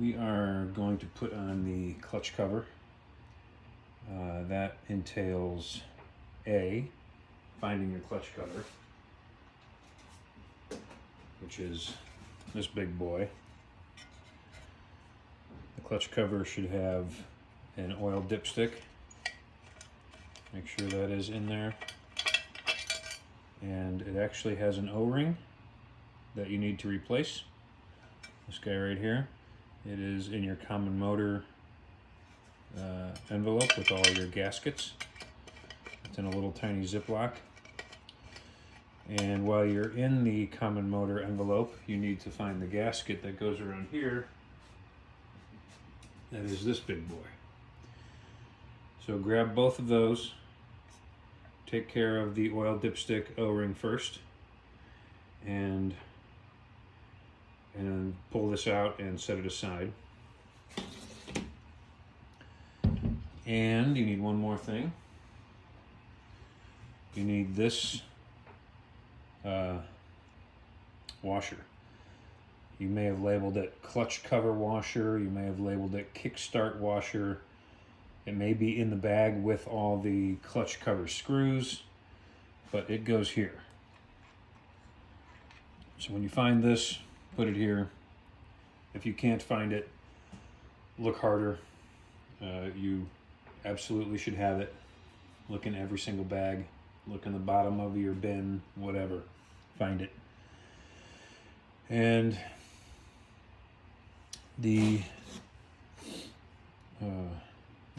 We are going to put on the clutch cover. That entails A, finding your clutch cover, which is this big boy. The clutch cover should have an oil dipstick. Make sure that is in there. And it actually has an O-ring that you need to replace. This guy right here. It is in your common motor envelope with all your gaskets. It's in a little tiny Ziploc. And while you're in the common motor envelope, you need to find the gasket that goes around here. That is this big boy. So grab both of those. Take care of the oil dipstick O-ring first. And pull this out and set it aside. And you need one more thing. You need this washer. You may have labeled it clutch cover washer. You may have labeled it kickstart washer. It may be in the bag with all the clutch cover screws, but it goes here. So when you find this, put it here. If you can't find it, look harder. You absolutely should have it. Look in every single bag. Look in the bottom of your bin, whatever. Find it. And the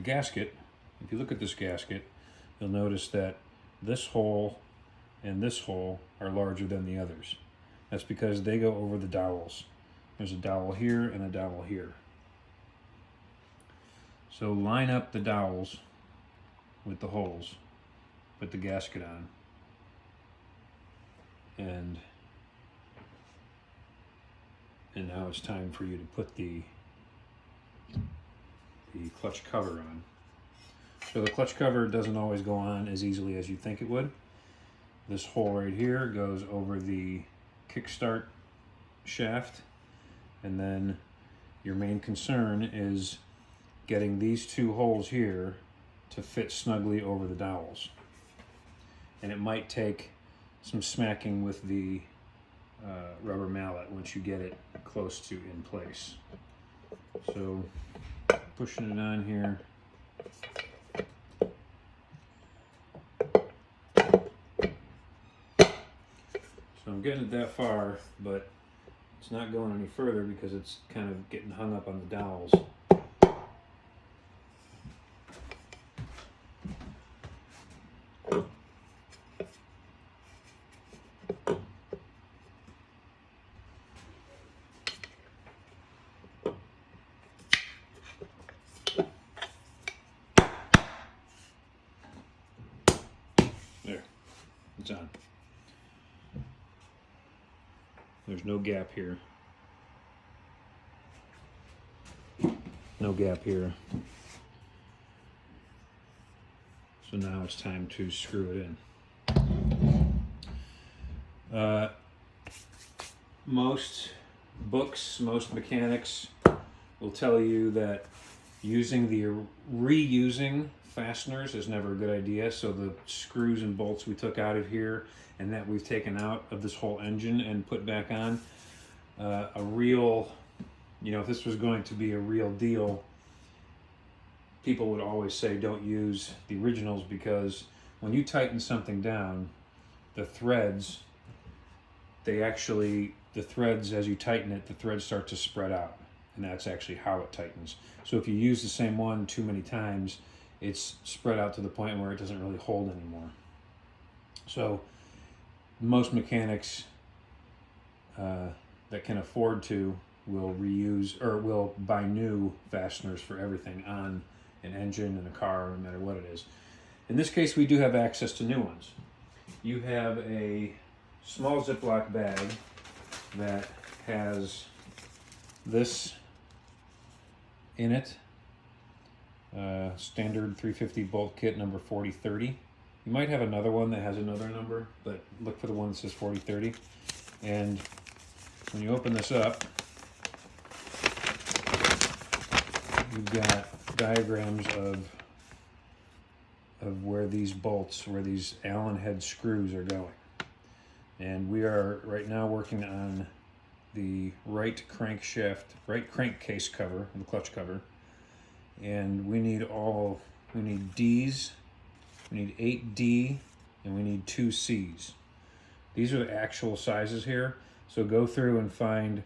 gasket, if you look at this gasket, you'll notice that this hole and this hole are larger than the others. That's because they go over the dowels. There's a dowel here and a dowel here. So line up the dowels with the holes, put the gasket on, and now it's time for you to put the clutch cover on. So the clutch cover doesn't always go on as easily as you think it would. This hole right here goes over the kickstart shaft, and then your main concern is getting these two holes here to fit snugly over the dowels. And it might take some smacking with the rubber mallet once you get it close to in place. So pushing it on here. So I'm getting it that far, but it's not going any further because it's kind of getting hung up on the dowels. There, it's on. There's no gap here. No gap here. So now it's time to screw it in. Most books, most mechanics will tell you that reusing fasteners is never a good idea. So the screws and bolts we took out of here and that we've taken out of this whole engine and put back on, if this was going to be a real deal, people would always say don't use the originals, because when you tighten something down, the threads, as you tighten it, the threads start to spread out, and that's actually how it tightens. So if you use the same one too many times, it's spread out to the point where it doesn't really hold anymore. So most mechanics that can afford to will reuse or will buy new fasteners for everything on an engine and a car, no matter what it is. In this case, we do have access to new ones. You have a small Ziploc bag that has this in it, standard 350 bolt kit number 4030. You might have another one that has another number, but look for the one that says 4030. And when you open this up, we've got diagrams of where these bolts, where these Allen head screws are going. And we are right now working on the right crankcase cover, the clutch cover. And we need D's, we need 8D, and we need 2 C's. These are the actual sizes here. So go through and find,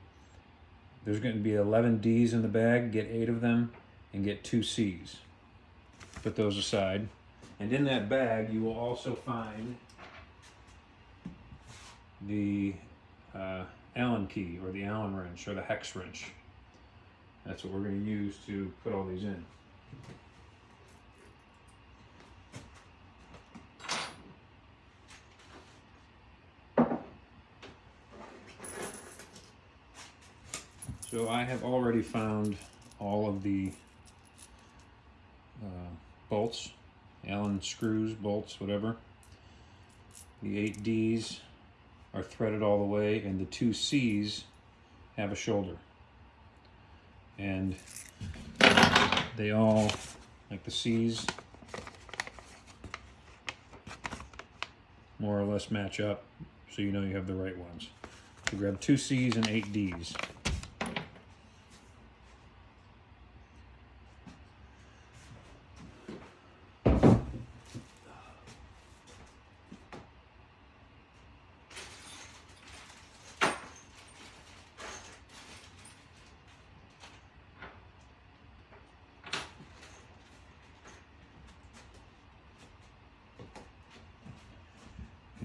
there's going to be 11 D's in the bag, get 8 of them, and get 2 C's. Put those aside. And in that bag, you will also find the Allen key, or the Allen wrench, or the hex wrench. That's what we're going to use to put all these in. So I have already found all of the bolts, Allen screws, bolts, whatever. The 8Ds are threaded all the way, and the 2 Cs have a shoulder. And they all, like the C's, more or less match up, so you know you have the right ones. So grab 2 C's and 8 D's.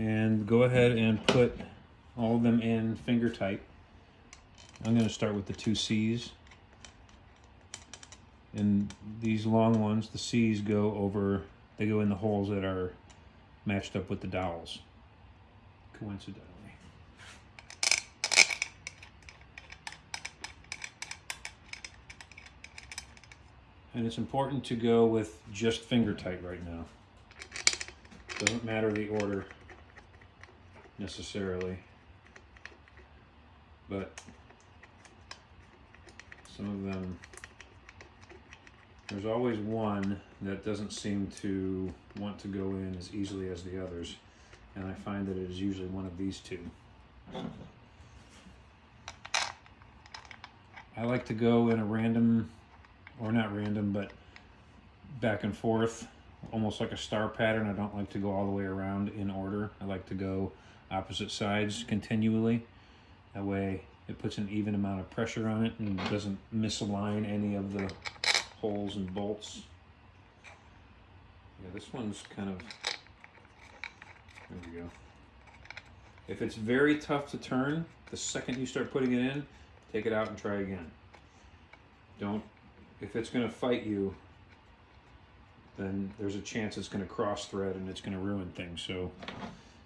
And go ahead and put all of them in finger tight. I'm going to start with the 2 C's. And these long ones, the C's go over, they go in the holes that are matched up with the dowels, coincidentally. And it's important to go with just finger tight right now. Doesn't matter the order necessarily, but some of them, there's always one that doesn't seem to want to go in as easily as the others, and I find that it is usually one of these two. I like to go in a random, or not random, but back and forth, almost like a star pattern. I don't like to go all the way around in order. I like to go opposite sides continually. That way it puts an even amount of pressure on it and doesn't misalign any of the holes and bolts. Yeah, this one's kind of, there we go. If it's very tough to turn, the second you start putting it in, take it out and try again. Don't, if it's going to fight you, then there's a chance it's going to cross thread and it's going to ruin things, so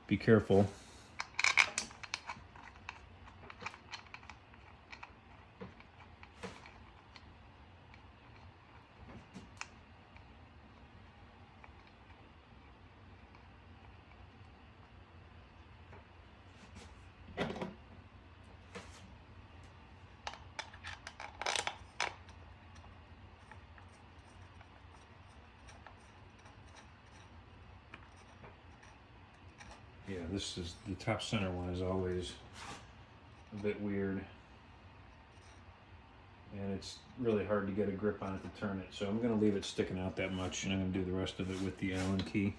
be careful. Yeah, this is, the top center one is always a bit weird. And it's really hard to get a grip on it to turn it. So I'm going to leave it sticking out that much, and I'm going to do the rest of it with the Allen key.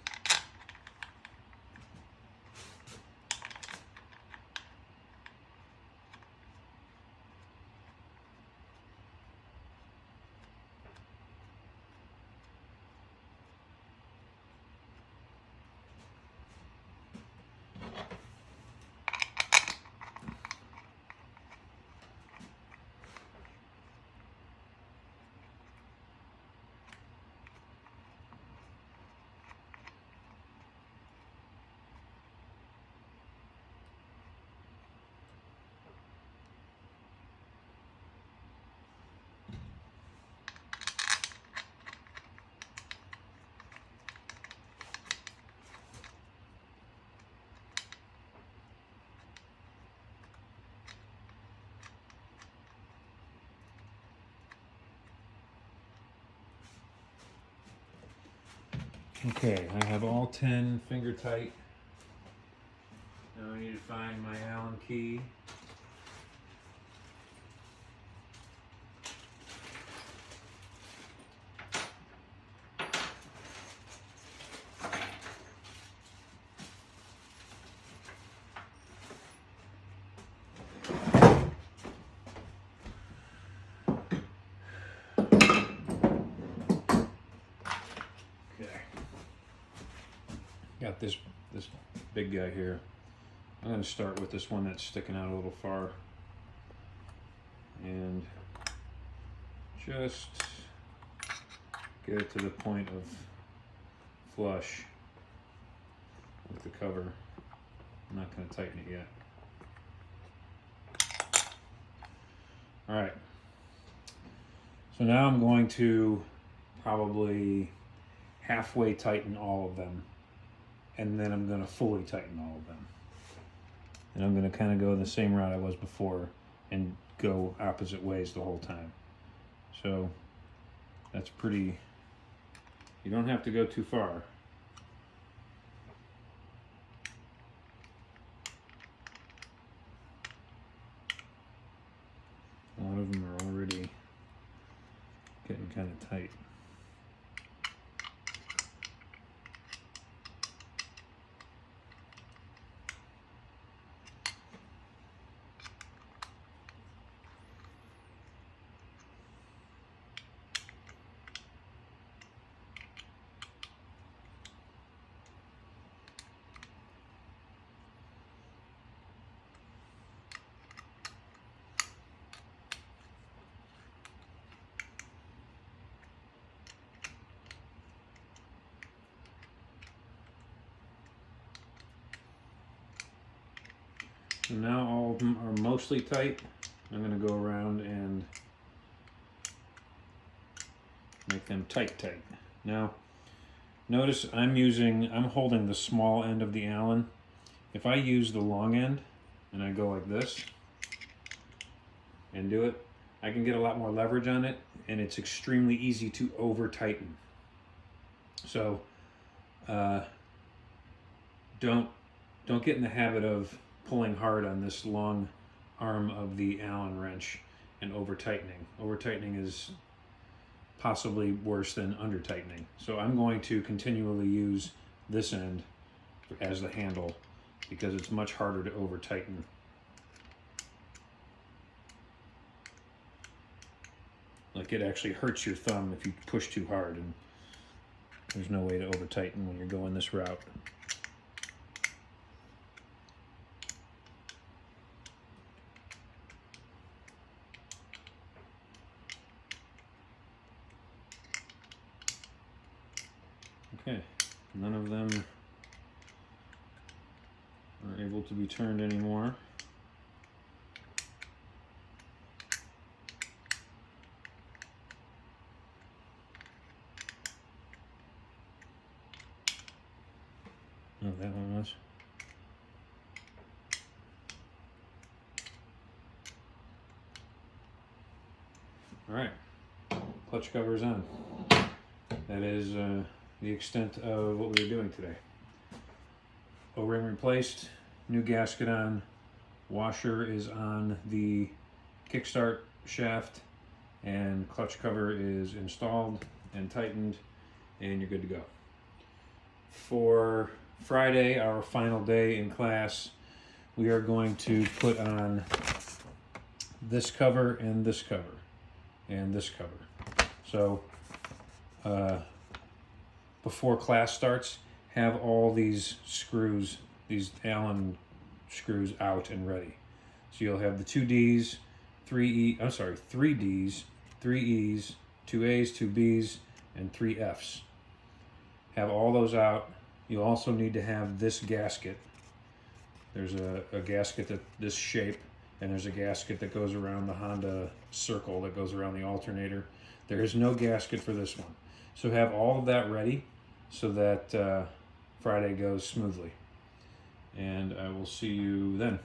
Okay, I have all 10 finger tight. Now I need to find my Allen key. Got this big guy here. I'm going to start with this one that's sticking out a little far and just get it to the point of flush with the cover. I'm not going to tighten it yet. All right. So now I'm going to probably halfway tighten all of them, and then I'm going to fully tighten all of them. And I'm going to kind of go the same route I was before and go opposite ways the whole time. So that's pretty, you don't have to go too far. A lot of them are already getting kind of tight. So now all of them are mostly tight. I'm going to go around and make them tight. Now, notice I'm holding the small end of the Allen. If I use the long end and I go like this and do it, I can get a lot more leverage on it, and it's extremely easy to over tighten. So don't get in the habit of pulling hard on this long arm of the Allen wrench and over tightening. Over tightening is possibly worse than under tightening. So I'm going to continually use this end as the handle because it's much harder to over tighten. Like, it actually hurts your thumb if you push too hard, and there's no way to over tighten when you're going this route. Okay, none of them are able to be turned anymore. Oh, that one was. All right, clutch cover is on. That is the extent of what we were doing today. O-ring replaced, new gasket on, washer is on the kickstart shaft, and clutch cover is installed and tightened, and you're good to go. For Friday, our final day in class, we are going to put on this cover and this cover and this cover. So before class starts, have all these screws, these Allen screws, out and ready. So you'll have the 2Ds, 3Ds, 3 E's, 2 A's, 2 B's, and 3 F's. Have all those out. You also need to have this gasket. There's a gasket that this shape, and there's a gasket that goes around the Honda circle that goes around the alternator. There is no gasket for this one. So have all of that ready so that Friday goes smoothly. And I will see you then.